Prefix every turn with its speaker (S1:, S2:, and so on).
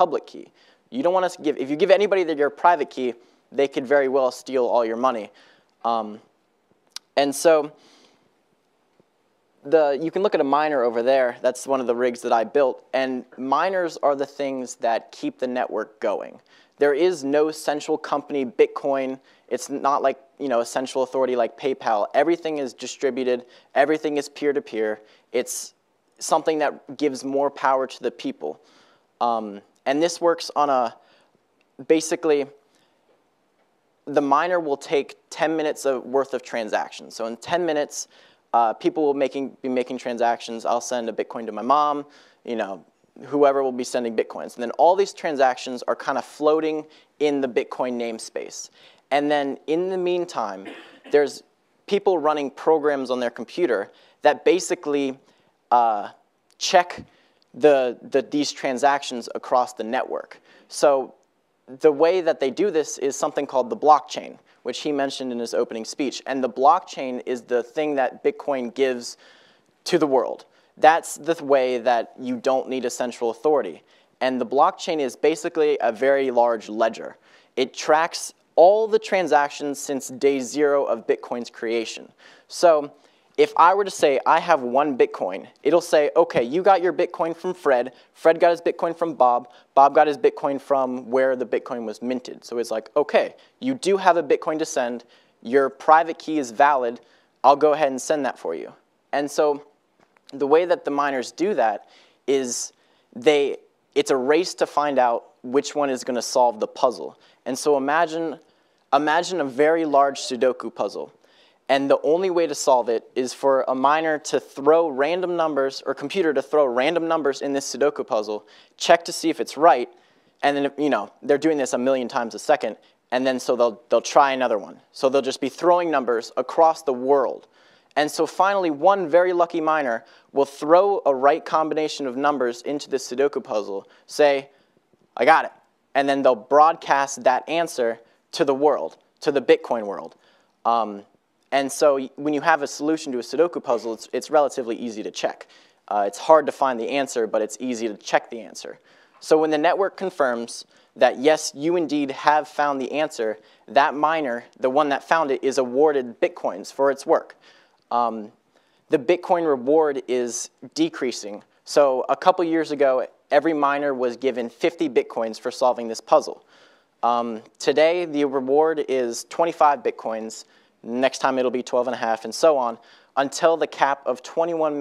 S1: public key. You don't want to give, if you give anybody your private key, they could very well steal all your money. And so you can look at a miner over there. That's one of the rigs that I built. And miners are the things that keep the network going. There is no central company, Bitcoin. It's not like, you know, a central authority like PayPal. Everything is distributed. Everything is peer-to-peer. It's something that gives more power to the people. And this works on basically, the miner will take 10 minutes worth of transactions. So in 10 minutes, people will be making transactions. I'll send a Bitcoin to my mom, you know, whoever will be sending Bitcoins. And then all these transactions are kind of floating in the Bitcoin namespace. And then in the meantime, there's people running programs on their computer that basically check these transactions across the network. So the way that they do this is something called the blockchain, which he mentioned in his opening speech. And the blockchain is the thing that Bitcoin gives to the world. That's the way that you don't need a central authority. And the blockchain is basically a very large ledger. It tracks all the transactions since day 0 of Bitcoin's creation. So if I were to say I have 1 Bitcoin, it'll say, okay, you got your Bitcoin from Fred, Fred got his Bitcoin from Bob, Bob got his Bitcoin from where the Bitcoin was minted. So it's like, okay, you do have a Bitcoin to send, your private key is valid, I'll go ahead and send that for you. And so the way that the miners do that is it's a race to find out which one is going to solve the puzzle. And so imagine a very large Sudoku puzzle. And the only way to solve it is for a miner to throw random numbers, or computer to throw random numbers in this Sudoku puzzle, check to see if it's right, and then, you know, they're doing this 1,000,000 times a second, and then so they'll try another one. So they'll just be throwing numbers across the world. And so finally, one very lucky miner will throw a right combination of numbers into this Sudoku puzzle, say, I got it. And then they'll broadcast that answer to the world, to the Bitcoin world. And so when you have a solution to a Sudoku puzzle, it's relatively easy to check. It's hard to find the answer, but it's easy to check the answer. So when the network confirms that, yes, you indeed have found the answer, that miner, the one that found it, is awarded Bitcoins for its work. The Bitcoin reward is decreasing. So a couple years ago, every miner was given 50 Bitcoins for solving this puzzle. Today, the reward is 25 Bitcoins. Next time, it'll be 12.5, and so on, until the cap of 21 million.